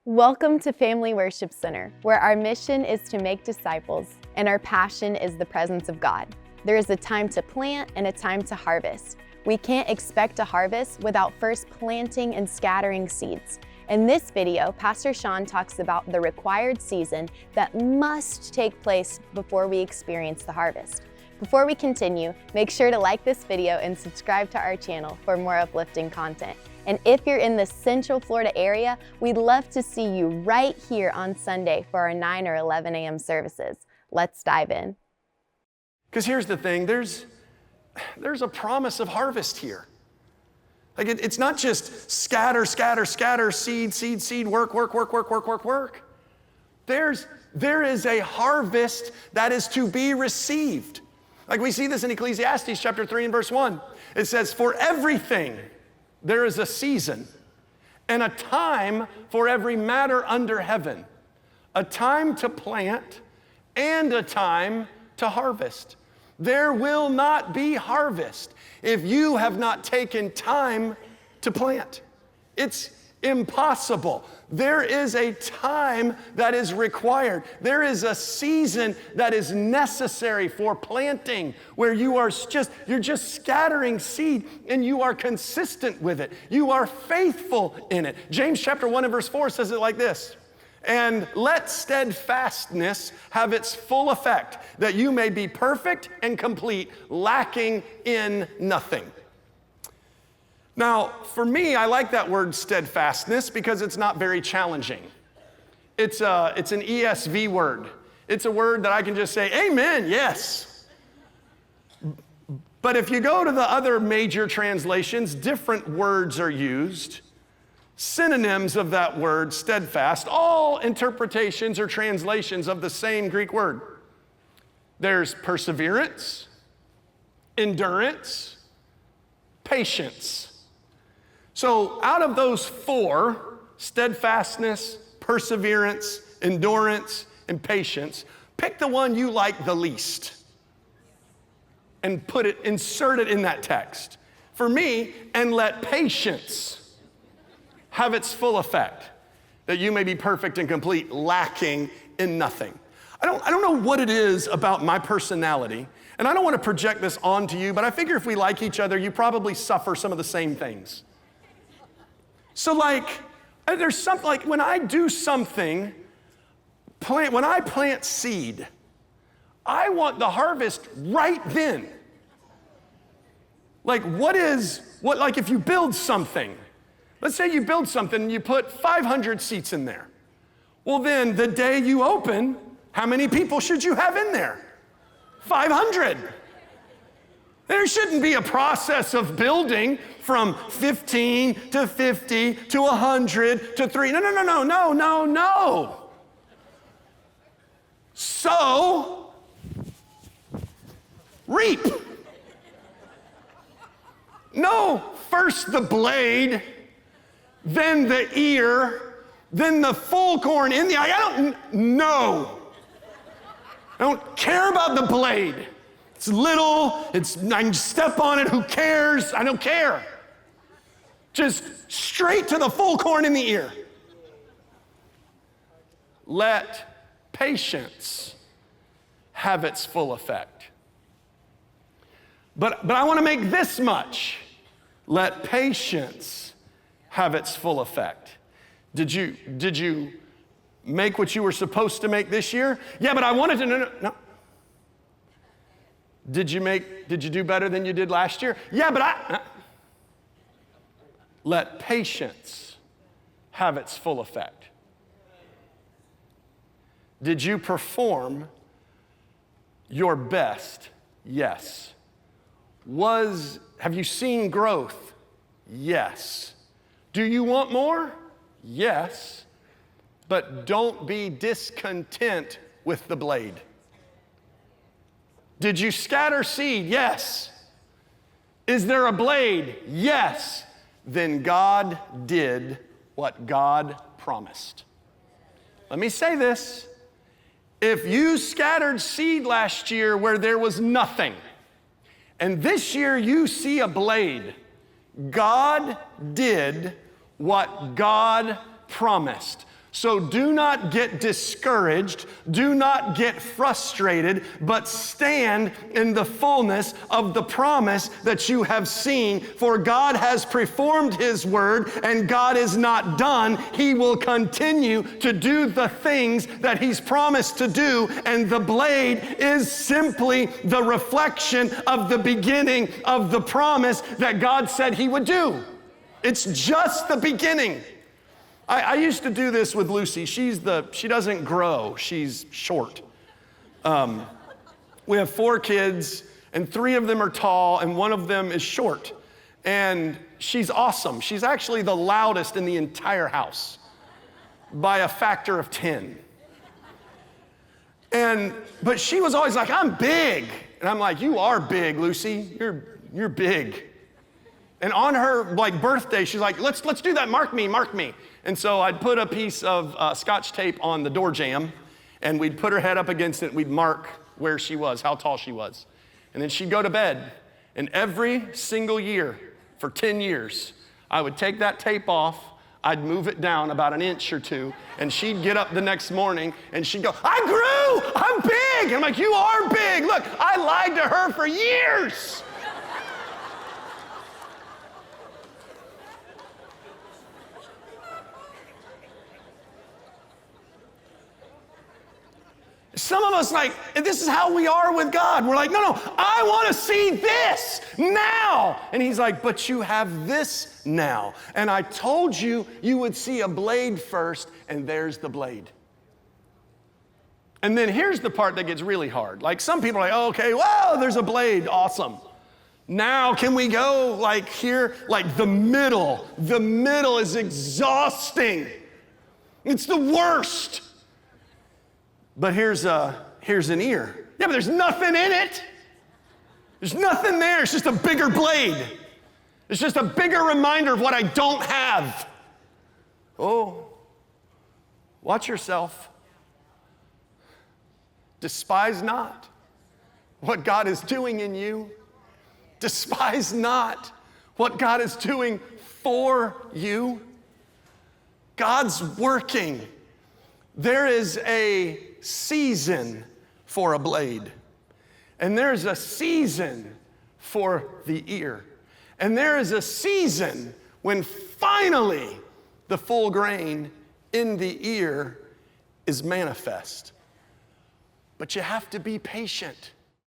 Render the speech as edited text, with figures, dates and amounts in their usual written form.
Welcome to Family Worship Center, where our mission is to make disciples and our passion is the presence of God. There is a time to plant and a time to harvest. We can't expect a harvest without first planting and scattering seeds. In this video, Pastor Shawn talks about the required season that must take place before we experience the harvest. Before we continue, make sure to like this video and subscribe to our channel for more uplifting content. And if you're in the Central Florida area, we'd love to see you right here on Sunday for our 9 or 11 a.m. services. Let's dive in. Because here's the thing, there's a promise of harvest here. Like it's not just scatter, seed, work. There is a harvest that is to be received. Like we see this in Ecclesiastes chapter 3 and verse 1. It says, for everything there is a season and a time for every matter under heaven, a time to plant and a time to harvest. There will not be harvest if you have not taken time to plant. It's impossible. There is a time that is required. There is a season that is necessary for planting where you're just scattering seed and you are consistent with it. You are faithful in it. James chapter 1 and verse 4 says it like this. And let steadfastness have its full effect, that you may be perfect and complete, lacking in nothing. Now, for me, I like that word steadfastness because it's not very challenging. It's an ESV word. It's a word that I can just say, amen, yes. But if you go to the other major translations, different words are used. Synonyms of that word, steadfast, all interpretations or translations of the same Greek word. There's perseverance, endurance, patience. So out of those four, steadfastness, perseverance, endurance, and patience, pick the one you like the least and insert it in that text. For me, and let patience have its full effect, that you may be perfect and complete, lacking in nothing. I don't know what it is about my personality, and I don't want to project this onto you, but I figure if we like each other, you probably suffer some of the same things. So there's something, like when I do something, when I plant seed, I want the harvest right then. Like if you build something, let's say you build something and you put 500 seats in there. Well then, the day you open, how many people should you have in there? 500. There shouldn't be a process of building from 15 to 50 to 100 to 3. No. Sow, reap. No, first the blade, then the ear, then the full corn in the eye. I don't care about the blade. It's little, I can step on it, who cares? I don't care. Just straight to the full corn in the ear. Let patience have its full effect. But I want to make this much. Let patience have its full effect. Did you make what you were supposed to make this year? Yeah, but I wanted to, no. Did you do better than you did last year? Yeah, but let patience have its full effect. Did you perform your best? Yes. Have you seen growth? Yes. Do you want more? Yes. But don't be discontent with the blade. Did you scatter seed? Yes. Is there a blade? Yes. Then God did what God promised. Let me say this. If you scattered seed last year where there was nothing, and this year you see a blade, God did what God promised. So do not get discouraged, do not get frustrated, but stand in the fullness of the promise that you have seen. For God has performed his word, and God is not done. He will continue to do the things that he's promised to do, and the blade is simply the reflection of the beginning of the promise that God said he would do. It's just the beginning. I used to do this with Lucy. She doesn't grow, she's short. We have 4 kids, and 3 of them are tall, and 1 of them is short. And she's awesome. She's actually the loudest in the entire house by a factor of 10. But she was always like, I'm big. And I'm like, you are big, Lucy. You're big. And on her birthday, she's like, let's do that. Mark me. And so I'd put a piece of Scotch tape on the door jamb, and we'd put her head up against it. We'd mark where she was, how tall she was. And then she'd go to bed. And every single year for 10 years, I would take that tape off. I'd move it down about an inch or 2, and she'd get up the next morning, and she'd go, I grew, I'm big. And I'm like, you are big. Look, I lied to her for years. Some of us this is how we are with God. We're like, no, I want to see this now. And he's like, but you have this now. And I told you would see a blade first, and there's the blade. And then here's the part that gets really hard. Like some people are like, oh, okay, wow, there's a blade, awesome. Now can we go here? The middle is exhausting. It's the worst. But here's an ear. Yeah, but there's nothing in it. There's nothing there. It's just a bigger blade. It's just a bigger reminder of what I don't have. Oh, watch yourself. Despise not what God is doing in you. Despise not what God is doing for you. God's working. There is a season for a blade, and there's a season for the ear, and there is a season when finally the full grain in the ear is manifest. But you have to be patient.